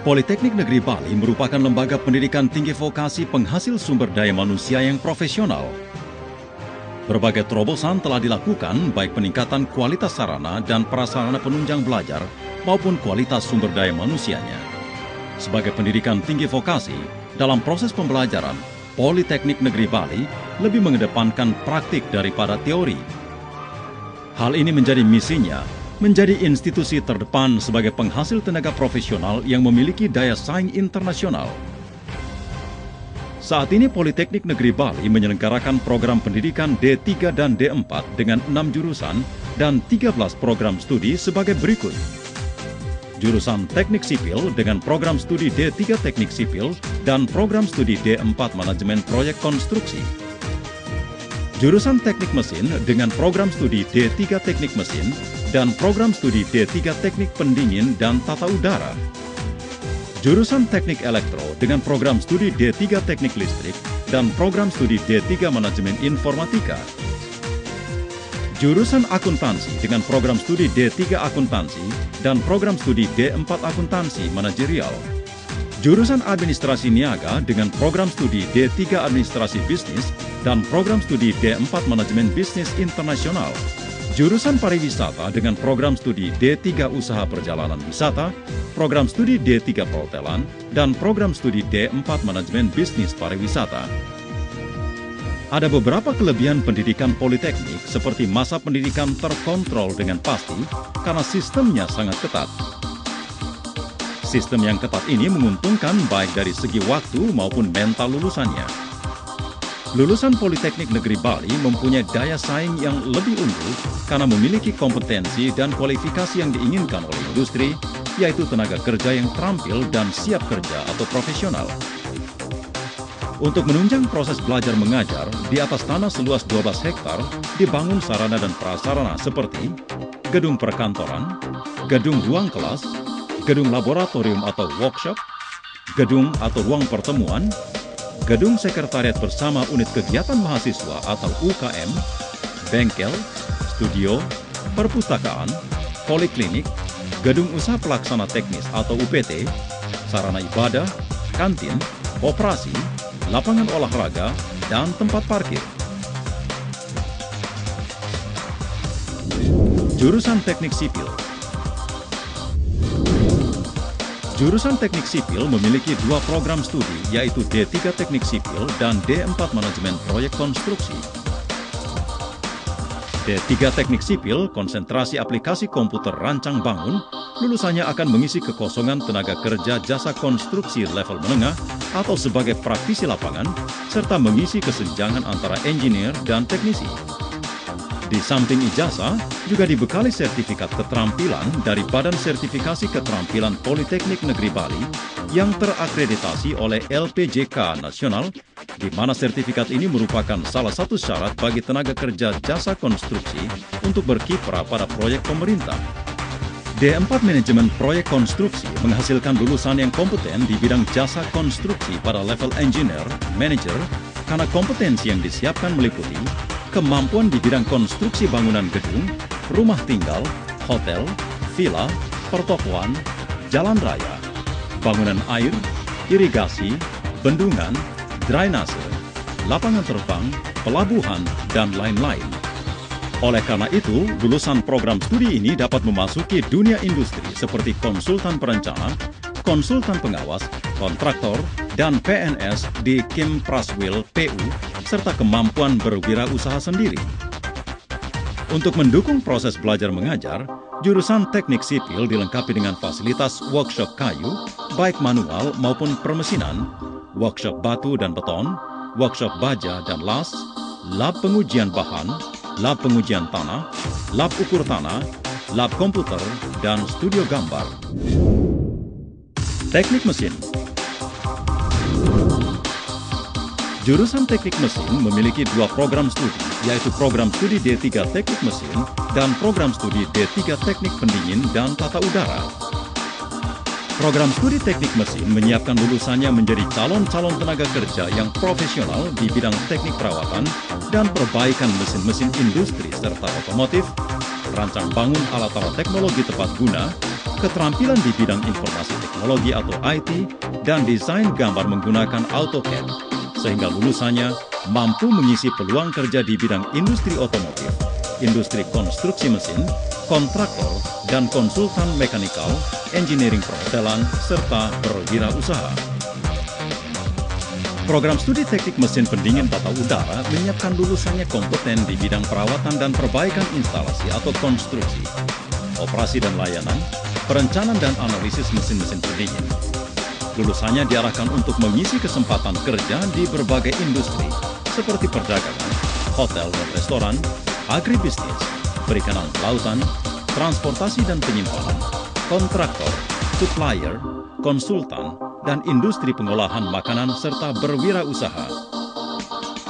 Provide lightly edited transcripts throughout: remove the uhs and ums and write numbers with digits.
Politeknik Negeri Bali merupakan lembaga pendidikan tinggi vokasi penghasil sumber daya manusia yang profesional. Berbagai terobosan telah dilakukan, baik peningkatan kualitas sarana dan prasarana penunjang belajar maupun kualitas sumber daya manusianya. Sebagai pendidikan tinggi vokasi, dalam proses pembelajaran, Politeknik Negeri Bali lebih mengedepankan praktik daripada teori. Hal ini menjadi misinya, menjadi institusi terdepan sebagai penghasil tenaga profesional yang memiliki daya saing internasional. Saat ini Politeknik Negeri Bali menyelenggarakan program pendidikan D3 dan D4 dengan 6 jurusan dan 13 program studi sebagai berikut. Jurusan Teknik Sipil dengan program studi D3 Teknik Sipil dan program studi D4 Manajemen Proyek Konstruksi. Jurusan Teknik Mesin dengan program studi D3 Teknik Mesin dan program studi D3 Teknik Pendingin dan Tata Udara. Jurusan Teknik Elektro dengan program studi D3 Teknik Listrik dan program studi D3 Manajemen Informatika. Jurusan Akuntansi dengan program studi D3 Akuntansi dan program studi D4 Akuntansi Manajerial. Jurusan Administrasi Niaga dengan program studi D3 Administrasi Bisnis dan program studi D4 Manajemen Bisnis Internasional. Jurusan Pariwisata dengan program studi D3 Usaha Perjalanan Wisata, program studi D3 Perhotelan, dan program studi D4 Manajemen Bisnis Pariwisata. Ada beberapa kelebihan pendidikan politeknik seperti masa pendidikan terkontrol dengan pasti karena sistemnya sangat ketat. Sistem yang ketat ini menguntungkan baik dari segi waktu maupun mental lulusannya. Lulusan Politeknik Negeri Bali mempunyai daya saing yang lebih unggul karena memiliki kompetensi dan kualifikasi yang diinginkan oleh industri, yaitu tenaga kerja yang terampil dan siap kerja atau profesional. Untuk menunjang proses belajar mengajar, di atas tanah seluas 12 hektar dibangun sarana dan prasarana seperti gedung perkantoran, gedung ruang kelas, gedung laboratorium atau workshop, gedung atau ruang pertemuan, gedung sekretariat bersama unit kegiatan mahasiswa atau UKM, bengkel, studio, perpustakaan, poliklinik, gedung usaha pelaksana teknis atau UPT, sarana ibadah, kantin, operasi, lapangan olahraga, dan tempat parkir. Jurusan Teknik Sipil. Jurusan Teknik Sipil memiliki dua program studi, yaitu D3 Teknik Sipil dan D4 Manajemen Proyek Konstruksi. D3 Teknik Sipil, konsentrasi aplikasi komputer rancang bangun, lulusannya akan mengisi kekosongan tenaga kerja jasa konstruksi level menengah atau sebagai praktisi lapangan, serta mengisi kesenjangan antara engineer dan teknisi. Di samping ijazah, juga dibekali sertifikat keterampilan dari Badan Sertifikasi Keterampilan Politeknik Negeri Bali yang terakreditasi oleh LPJK Nasional, di mana sertifikat ini merupakan salah satu syarat bagi tenaga kerja jasa konstruksi untuk berkiprah pada proyek pemerintah. D4 Manajemen Proyek Konstruksi menghasilkan lulusan yang kompeten di bidang jasa konstruksi pada level engineer, manager, karena kompetensi yang disiapkan meliputi kemampuan di bidang konstruksi bangunan gedung, rumah tinggal, hotel, villa, pertokoan, jalan raya, bangunan air, irigasi, bendungan, drainase, lapangan terbang, pelabuhan, dan lain-lain. Oleh karena itu, lulusan program studi ini dapat memasuki dunia industri seperti konsultan perencana, konsultan pengawas, kontraktor, dan PNS di Kim Praswil PU, serta kemampuan berwirausaha sendiri. Untuk mendukung proses belajar mengajar, jurusan Teknik Sipil dilengkapi dengan fasilitas workshop kayu, baik manual maupun permesinan, workshop batu dan beton, workshop baja dan las, lab pengujian bahan, lab pengujian tanah, lab ukur tanah, lab komputer, dan studio gambar. Teknik Mesin. Jurusan Teknik Mesin memiliki dua program studi, yaitu program studi D3 Teknik Mesin dan program studi D3 Teknik Pendingin dan Tata Udara. Program studi Teknik Mesin menyiapkan lulusannya menjadi calon-calon tenaga kerja yang profesional di bidang teknik perawatan dan perbaikan mesin-mesin industri serta otomotif, rancang bangun alat-alat teknologi tepat guna, keterampilan di bidang informasi teknologi atau IT, dan desain gambar menggunakan AutoCAD, sehingga lulusannya mampu mengisi peluang kerja di bidang industri otomotif, industri konstruksi mesin, kontraktor, dan konsultan mekanikal, engineering perhotelan, serta berwirausaha. Program studi teknik mesin pendingin tata udara menyiapkan lulusannya kompeten di bidang perawatan dan perbaikan instalasi atau konstruksi, operasi dan layanan, perencanaan dan analisis mesin-mesin pendingin. Lulusannya diarahkan untuk mengisi kesempatan kerja di berbagai industri seperti perdagangan, hotel dan restoran, agribisnis, perikanan kelautan, transportasi dan penyimpanan, kontraktor, supplier, konsultan, dan industri pengolahan makanan serta berwirausaha.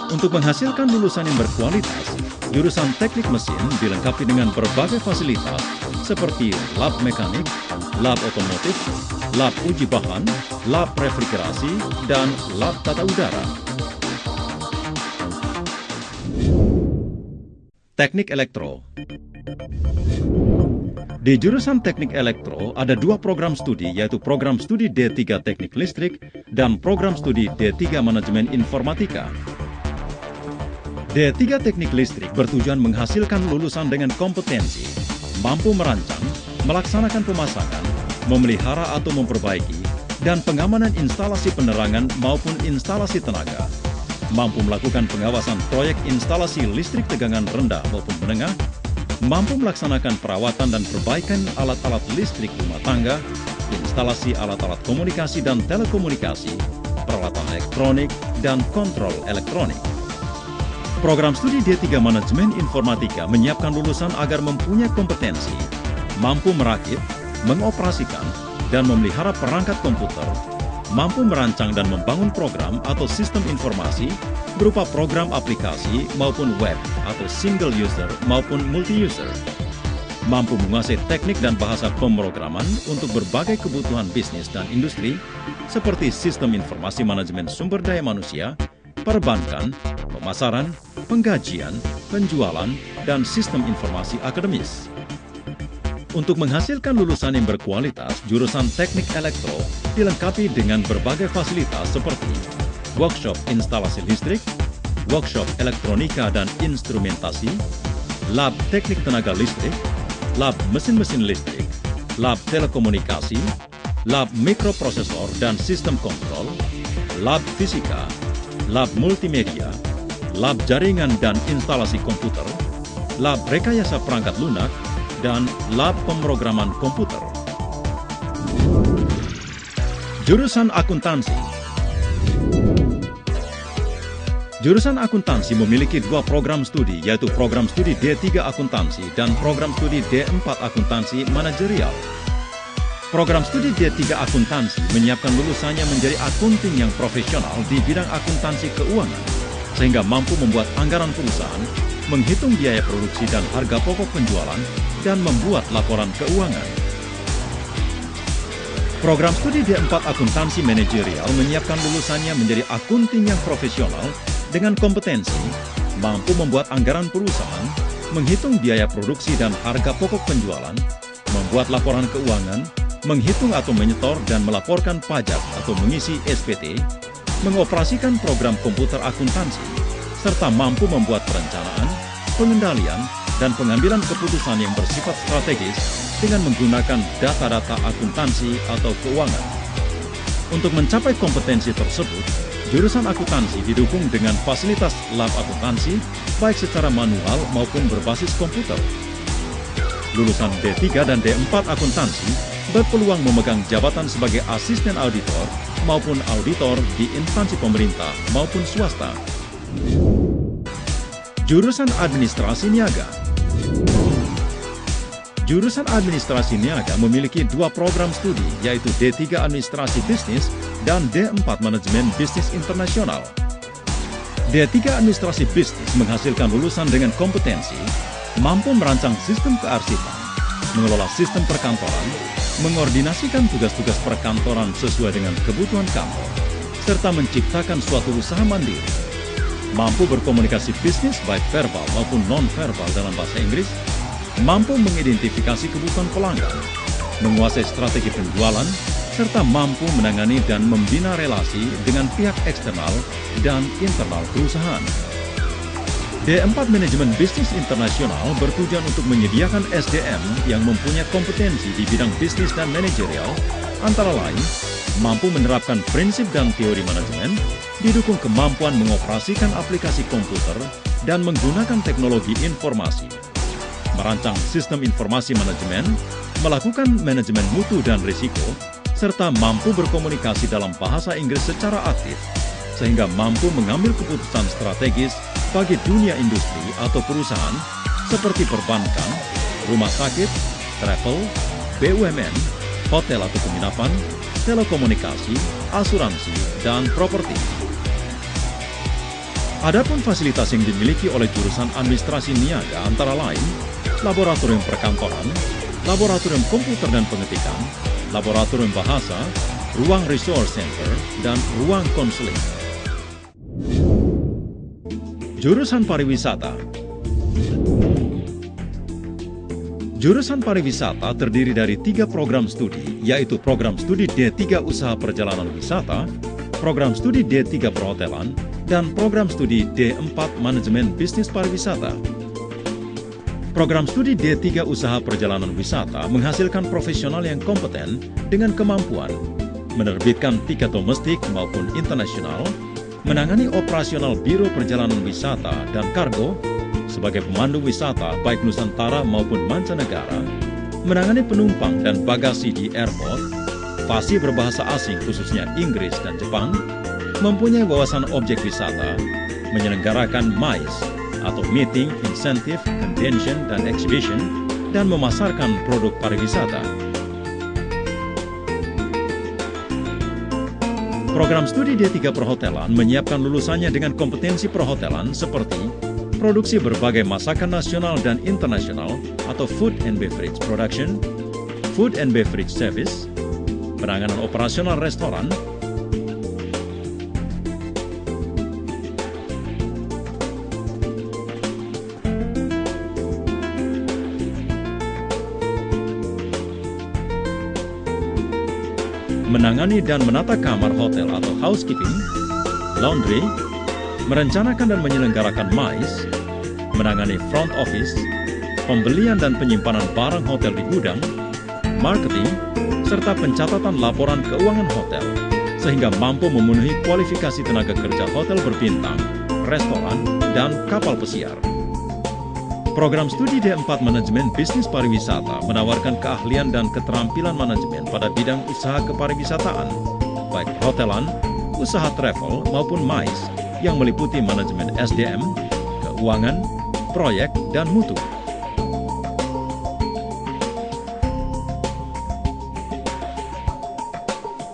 Untuk menghasilkan lulusan yang berkualitas, jurusan teknik mesin dilengkapi dengan berbagai fasilitas seperti lab mekanik, lab otomotif, lab uji bahan, lab refrigerasi, dan lab tata udara. Teknik elektro. Di jurusan teknik elektro ada dua program studi, yaitu program studi D3 Teknik Listrik dan program studi D3 Manajemen Informatika. D3 Teknik Listrik bertujuan menghasilkan lulusan dengan kompetensi, mampu merancang, melaksanakan pemasangan, memelihara atau memperbaiki, dan pengamanan instalasi penerangan maupun instalasi tenaga, mampu melakukan pengawasan proyek instalasi listrik tegangan rendah maupun menengah, mampu melaksanakan perawatan dan perbaikan alat-alat listrik rumah tangga, instalasi alat-alat komunikasi dan telekomunikasi, peralatan elektronik, dan kontrol elektronik. Program studi D3 Manajemen Informatika menyiapkan lulusan agar mempunyai kompetensi, mampu merakit, mengoperasikan, dan memelihara perangkat komputer, mampu merancang dan membangun program atau sistem informasi berupa program aplikasi maupun web atau single user maupun multi-user, mampu menguasai teknik dan bahasa pemrograman untuk berbagai kebutuhan bisnis dan industri seperti sistem informasi manajemen sumber daya manusia, perbankan, pemasaran, penggajian, penjualan, dan sistem informasi akademis. Untuk menghasilkan lulusan yang berkualitas, jurusan teknik elektro dilengkapi dengan berbagai fasilitas seperti workshop instalasi listrik, workshop elektronika dan instrumentasi, lab teknik tenaga listrik, lab mesin-mesin listrik, lab telekomunikasi, lab mikroprosesor dan sistem kontrol, lab fisika, lab multimedia, lab jaringan dan instalasi komputer, lab rekayasa perangkat lunak, dan lab pemrograman komputer. Jurusan akuntansi. Jurusan akuntansi memiliki dua program studi, yaitu program studi D3 Akuntansi dan program studi D4 Akuntansi Manajerial. Program studi D3 Akuntansi menyiapkan lulusannya menjadi akunting yang profesional di bidang akuntansi keuangan, sehingga mampu membuat anggaran perusahaan, menghitung biaya produksi dan harga pokok penjualan, dan membuat laporan keuangan. Program studi D4 Akuntansi Manajerial menyiapkan lulusannya menjadi akunting yang profesional dengan kompetensi, mampu membuat anggaran perusahaan, menghitung biaya produksi dan harga pokok penjualan, membuat laporan keuangan, menghitung atau menyetor dan melaporkan pajak atau mengisi SPT, mengoperasikan program komputer akuntansi, serta mampu membuat perencanaan, pengendalian, dan pengambilan keputusan yang bersifat strategis dengan menggunakan data-data akuntansi atau keuangan. Untuk mencapai kompetensi tersebut, jurusan akuntansi didukung dengan fasilitas lab akuntansi, baik secara manual maupun berbasis komputer. Lulusan D3 dan D4 akuntansi berpeluang memegang jabatan sebagai asisten auditor maupun auditor di instansi pemerintah maupun swasta. Jurusan administrasi niaga. Jurusan administrasi niaga memiliki dua program studi, yaitu D3 Administrasi Bisnis dan D4 Manajemen Bisnis Internasional. D3 Administrasi Bisnis menghasilkan lulusan dengan kompetensi, mampu merancang sistem kearsipan, mengelola sistem perkantoran, mengordinasikan tugas-tugas perkantoran sesuai dengan kebutuhan kantor, serta menciptakan suatu usaha mandiri, mampu berkomunikasi bisnis baik verbal maupun non-verbal dalam bahasa Inggris, mampu mengidentifikasi kebutuhan pelanggan, menguasai strategi penjualan, serta mampu menangani dan membina relasi dengan pihak eksternal dan internal perusahaan. D4 Manajemen Bisnis Internasional bertujuan untuk menyediakan SDM yang mempunyai kompetensi di bidang bisnis dan manajerial, antara lain mampu menerapkan prinsip dan teori manajemen, didukung kemampuan mengoperasikan aplikasi komputer dan menggunakan teknologi informasi, merancang sistem informasi manajemen, melakukan manajemen mutu dan risiko, serta mampu berkomunikasi dalam bahasa Inggris secara aktif, sehingga mampu mengambil keputusan strategis bagi dunia industri atau perusahaan seperti perbankan, rumah sakit, travel, BUMN, hotel atau penginapan, telekomunikasi, asuransi, dan properti. Adapun fasilitas yang dimiliki oleh jurusan administrasi niaga antara lain laboratorium perkantoran, laboratorium komputer dan pengetikan, laboratorium bahasa, ruang resource center, dan ruang konseling. Jurusan pariwisata. Jurusan pariwisata terdiri dari 3 program studi, yaitu program studi D3 Usaha Perjalanan Wisata, program studi D3 Perhotelan, dan program studi D4 Manajemen Bisnis Pariwisata. Program studi D3 Usaha Perjalanan Wisata menghasilkan profesional yang kompeten dengan kemampuan menerbitkan tiket domestik maupun internasional, menangani operasional biro perjalanan wisata dan kargo sebagai pemandu wisata baik Nusantara maupun mancanegara, menangani penumpang dan bagasi di airport, fasih berbahasa asing khususnya Inggris dan Jepang, mempunyai wawasan objek wisata, menyelenggarakan MICE atau Meeting, Incentive, Convention, dan Exhibition, dan memasarkan produk pariwisata. Program studi D3 Perhotelan menyiapkan lulusannya dengan kompetensi perhotelan seperti produksi berbagai masakan nasional dan internasional atau Food and Beverage Production, Food and Beverage Service, penanganan operasional restoran, menangani dan menata kamar hotel atau housekeeping, laundry, merencanakan dan menyelenggarakan MICE, menangani front office, pembelian dan penyimpanan barang hotel di gudang, marketing, serta pencatatan laporan keuangan hotel, sehingga mampu memenuhi kualifikasi tenaga kerja hotel berbintang, restoran, dan kapal pesiar. Program studi D4 Manajemen Bisnis Pariwisata menawarkan keahlian dan keterampilan manajemen pada bidang usaha kepariwisataan, baik perhotelan, usaha travel, maupun MICE, yang meliputi manajemen SDM, keuangan, proyek, dan mutu.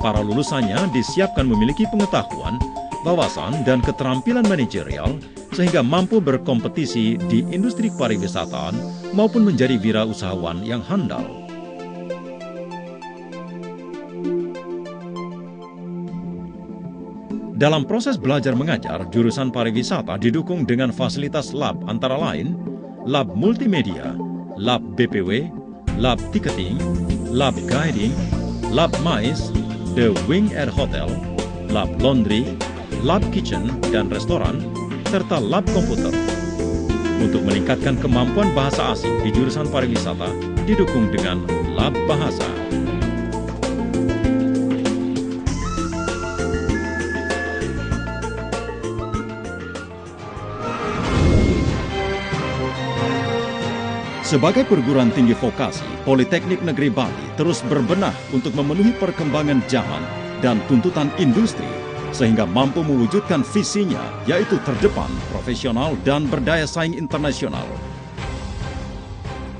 Para lulusannya disiapkan memiliki pengetahuan, wawasan, dan keterampilan manajerial sehingga mampu berkompetisi di industri pariwisataan maupun menjadi wirausahawan yang handal. Dalam proses belajar mengajar, jurusan pariwisata didukung dengan fasilitas lab antara lain lab multimedia, lab BPW, lab ticketing, lab guiding, lab MICE, The Wing Air Hotel, lab laundry, lab kitchen dan restoran, serta lab komputer. Untuk meningkatkan kemampuan bahasa asing di jurusan pariwisata didukung dengan lab bahasa. Sebagai perguruan tinggi vokasi, Politeknik Negeri Bali terus berbenah untuk memenuhi perkembangan zaman dan tuntutan industri, sehingga mampu mewujudkan visinya, yaitu terdepan, profesional, dan berdaya saing internasional.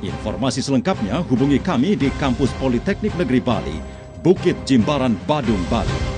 Informasi selengkapnya hubungi kami di Kampus Politeknik Negeri Bali, Bukit Jimbaran, Badung, Bali.